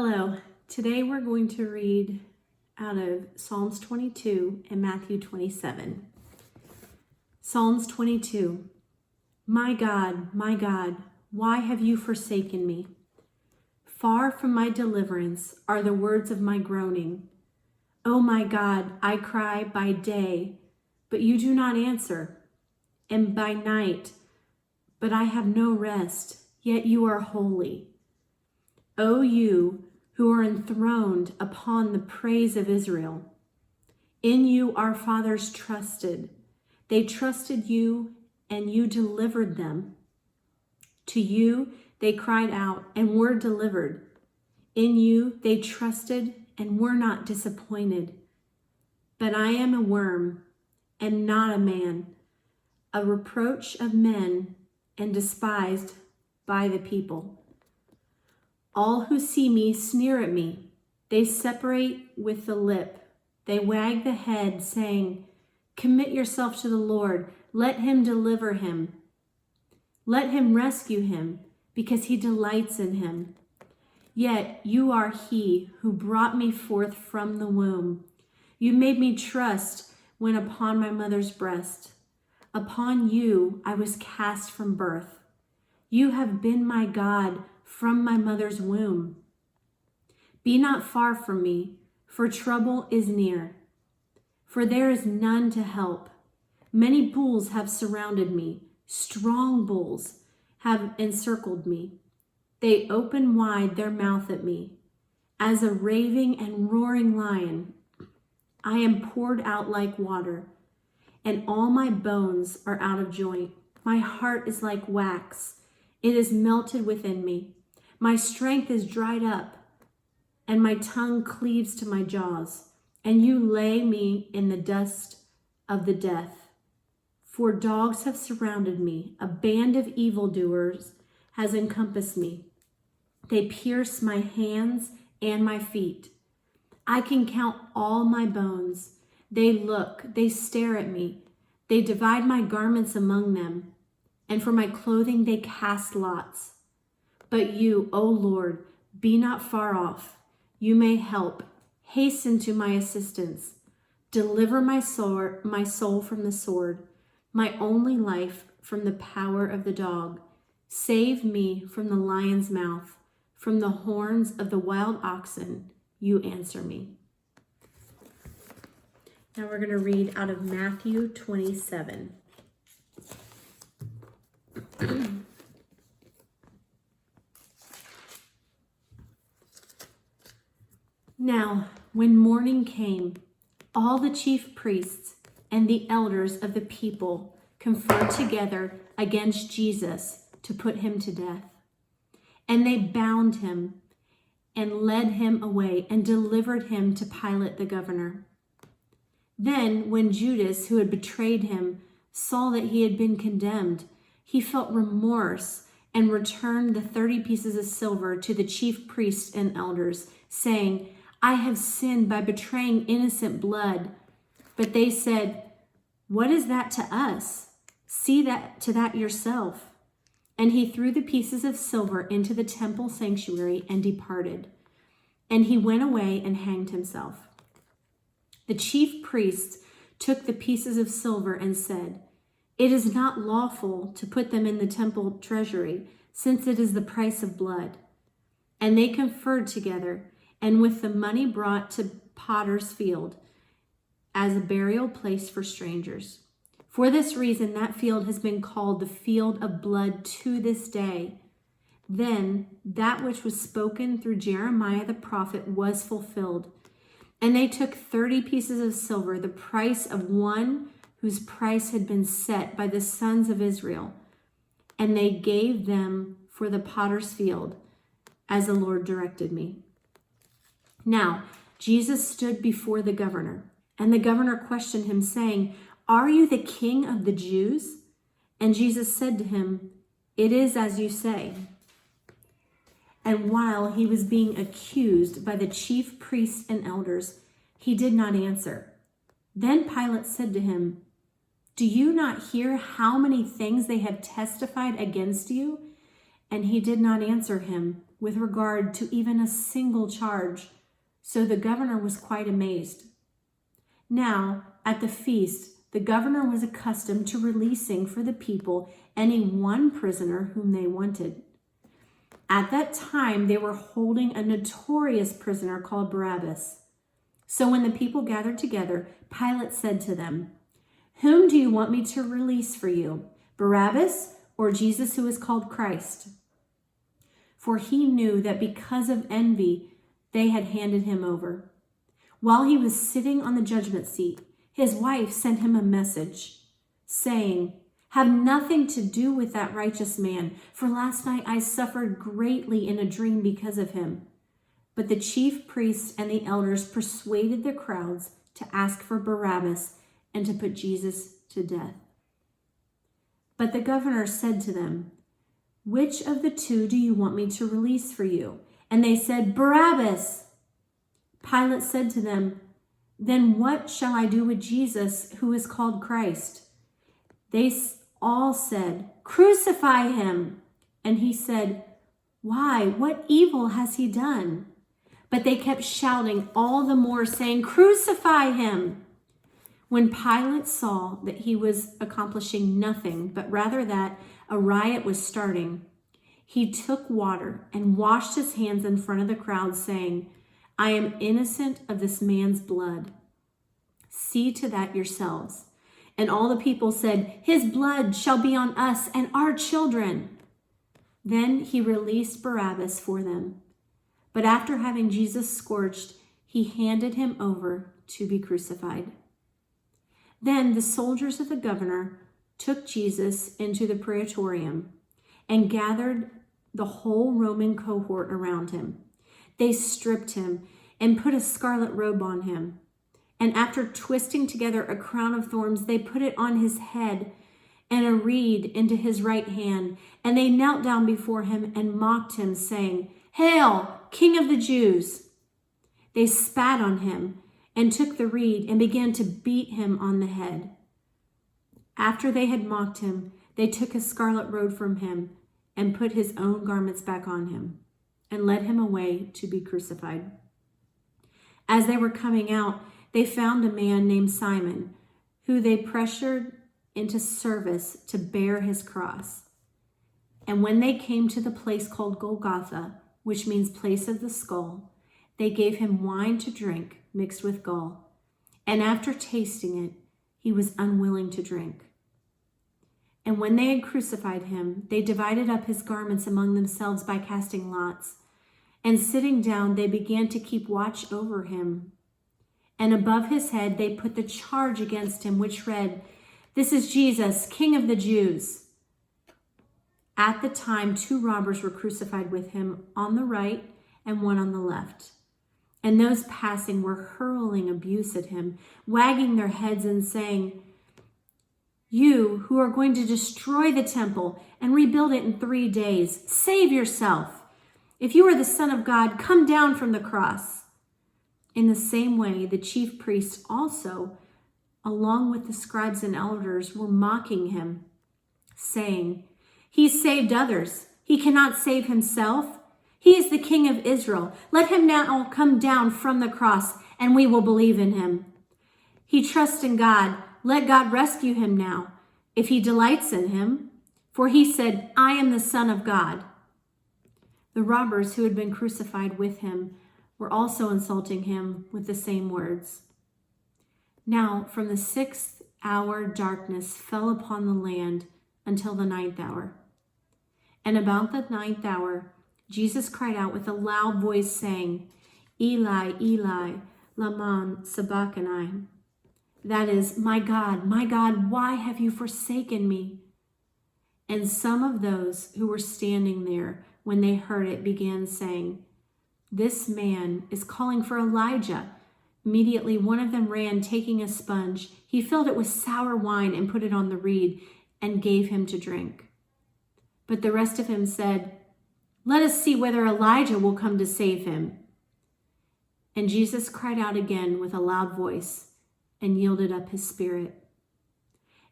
Hello. Today we're going to read out of Psalms 22 and Matthew 27. Psalms 22. My God, why have you forsaken me? Far from my deliverance are the words of my groaning. O my God, I cry by day, but you do not answer, and by night, but I have no rest, yet you are holy. O you who are enthroned upon the praise of Israel. In you our fathers trusted. They trusted you, and you delivered them. To you they cried out and were delivered. In you they trusted and were not disappointed. But I am a worm and not a man, a reproach of men and despised by the people. All who see me sneer at me. They separate with the lip. They wag the head, saying, Commit yourself to the Lord. Let him deliver him. Let him rescue him, because he delights in him. Yet you are he who brought me forth from the womb. You made me trust when upon my mother's breast. Upon you I was cast from birth. You have been my God from my mother's womb. Be not far from me, for trouble is near. For there is none to help. Many bulls have surrounded me. Strong bulls have encircled me. They open wide their mouth at me. As a raving and roaring lion, I am poured out like water, and all my bones are out of joint. My heart is like wax. It is melted within me. My strength is dried up, and my tongue cleaves to my jaws. And you lay me in the dust of the death. For dogs have surrounded me. A band of evildoers has encompassed me. They pierce my hands and my feet. I can count all my bones. They look, they stare at me. They divide my garments among them, and for my clothing they cast lots. But you, O Lord, be not far off. You may help. Hasten to my assistance. Deliver my soul from the sword, my only life from the power of the dog. Save me from the lion's mouth, from the horns of the wild oxen. You answer me. Now we're going to read out of Matthew 27. Now, when morning came, all the chief priests and the elders of the people conferred together against Jesus to put him to death. And they bound him and led him away and delivered him to Pilate the governor. Then, when Judas, who had betrayed him, saw that he had been condemned, he felt remorse and returned the 30 pieces of silver to the chief priests and elders, saying, I have sinned by betraying innocent blood. But they said, What is that to us? See to that yourself. And he threw the pieces of silver into the temple sanctuary and departed. And he went away and hanged himself. The chief priests took the pieces of silver and said, It is not lawful to put them in the temple treasury, since it is the price of blood. And they conferred together, and with the money brought to Potter's field as a burial place for strangers. For this reason, that field has been called the field of blood to this day. Then that which was spoken through Jeremiah the prophet was fulfilled. And they took 30 pieces of silver, the price of one whose price had been set by the sons of Israel. And they gave them for the potter's field, as the Lord directed me. Now, Jesus stood before the governor, and the governor questioned him, saying, Are you the king of the Jews? And Jesus said to him, It is as you say. And while he was being accused by the chief priests and elders, he did not answer. Then Pilate said to him, Do you not hear how many things they have testified against you? And he did not answer him, with regard to even a single charge, so the governor was quite amazed. Now, at the feast, the governor was accustomed to releasing for the people any one prisoner whom they wanted. At that time, they were holding a notorious prisoner called Barabbas. So when the people gathered together, Pilate said to them, "Whom do you want me to release for you, Barabbas or Jesus who is called Christ?" For he knew that because of envy, they had handed him over. While he was sitting on the judgment seat, his wife sent him a message, saying, "Have nothing to do with that righteous man, for last night I suffered greatly in a dream because of him." But the chief priests and the elders persuaded the crowds to ask for Barabbas and to put Jesus to death. But the governor said to them, "Which of the two do you want me to release for you?" And they said, "Barabbas." Pilate said to them, "Then what shall I do with Jesus who is called Christ?" They all said, "Crucify him." And he said, "Why? What evil has he done?" But they kept shouting all the more, saying, "Crucify him." When Pilate saw that he was accomplishing nothing, but rather that a riot was starting, he took water and washed his hands in front of the crowd, saying, "I am innocent of this man's blood. See to that yourselves." And all the people said, "His blood shall be on us and our children." Then he released Barabbas for them. But after having Jesus scourged, he handed him over to be crucified. Then the soldiers of the governor took Jesus into the praetorium and gathered the whole Roman cohort around him. They stripped him and put a scarlet robe on him. And after twisting together a crown of thorns, they put it on his head and a reed into his right hand. And they knelt down before him and mocked him, saying, "Hail, King of the Jews!" They spat on him and took the reed and began to beat him on the head. After they had mocked him, they took a scarlet robe from him and put his own garments back on him and led him away to be crucified. As they were coming out, they found a man named Simon, who they pressured into service to bear his cross. And when they came to the place called Golgotha, which means place of the skull, they gave him wine to drink mixed with gall. And after tasting it, he was unwilling to drink. And when they had crucified him, they divided up his garments among themselves by casting lots. And sitting down, they began to keep watch over him. And above his head, they put the charge against him, which read, "This is Jesus, King of the Jews." At the time, 2 robbers were crucified with him, on the right and one on the left. And those passing were hurling abuse at him, wagging their heads and saying, "You who are going to destroy the temple and rebuild it in 3 days, save yourself. If you are the Son of God, come down from the cross." In the same way, the chief priests also, along with the scribes and elders, were mocking him, saying, "He saved others. He cannot save himself. He is the King of Israel. Let him now come down from the cross, and we will believe in him. He trusts in God. Let God rescue him now, if he delights in him. For he said, 'I am the Son of God.'" The robbers who had been crucified with him were also insulting him with the same words. Now, from the 6th hour, darkness fell upon the land until the 9th hour. And about the 9th hour, Jesus cried out with a loud voice, saying, "Eli, Eli, lama sabachthani?" That is, my God, why have you forsaken me?" And some of those who were standing there, when they heard it, began saying, "This man is calling for Elijah." Immediately one of them ran, taking a sponge. He filled it with sour wine and put it on the reed and gave him to drink. But the rest of him said, "Let us see whether Elijah will come to save him." And Jesus cried out again with a loud voice and yielded up his spirit.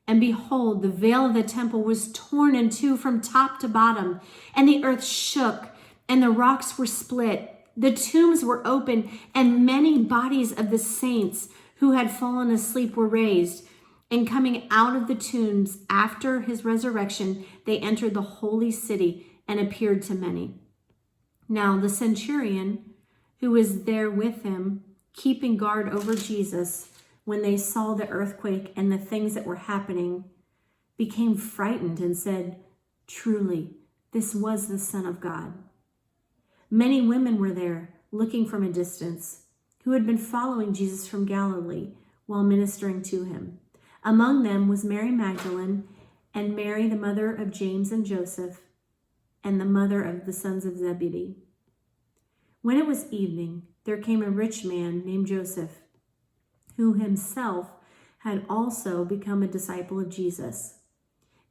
And behold, the veil of the temple was torn in two from top to bottom, and the earth shook, and the rocks were split. The tombs were opened, and many bodies of the saints who had fallen asleep were raised. And coming out of the tombs after his resurrection, they entered the holy city and appeared to many. Now the centurion who was there with him, keeping guard over Jesus, when they saw the earthquake and the things that were happening, became frightened and said, "Truly, this was the Son of God." Many women were there, looking from a distance, who had been following Jesus from Galilee while ministering to him. Among them was Mary Magdalene, and Mary, the mother of James and Joseph, and the mother of the sons of Zebedee. When it was evening, there came a rich man named Joseph, who himself had also become a disciple of Jesus.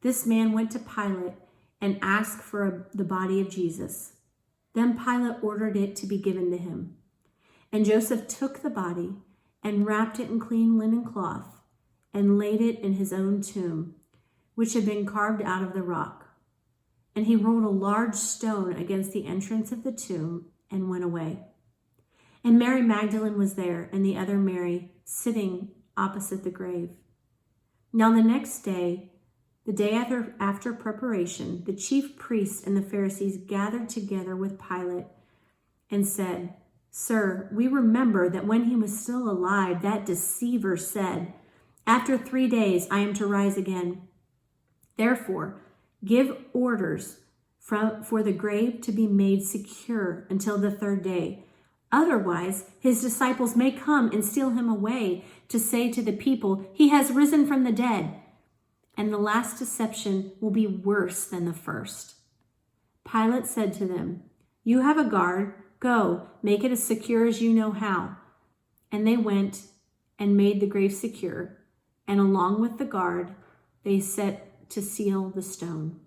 This man went to Pilate and asked for the body of Jesus. Then Pilate ordered it to be given to him. And Joseph took the body and wrapped it in clean linen cloth and laid it in his own tomb, which had been carved out of the rock. And he rolled a large stone against the entrance of the tomb and went away. And Mary Magdalene was there, and the other Mary sitting opposite the grave. Now the next day, the day after preparation, the chief priests and the Pharisees gathered together with Pilate and said, "Sir, we remember that when he was still alive, that deceiver said, 'After 3 days I am to rise again.' Therefore, give orders for the grave to be made secure until the 3rd day. Otherwise, his disciples may come and steal him away to say to the people, 'He has risen from the dead.' And the last deception will be worse than the first." Pilate said to them, "You have a guard. Go, make it as secure as you know how." And they went and made the grave secure, and along with the guard, they set to seal the stone.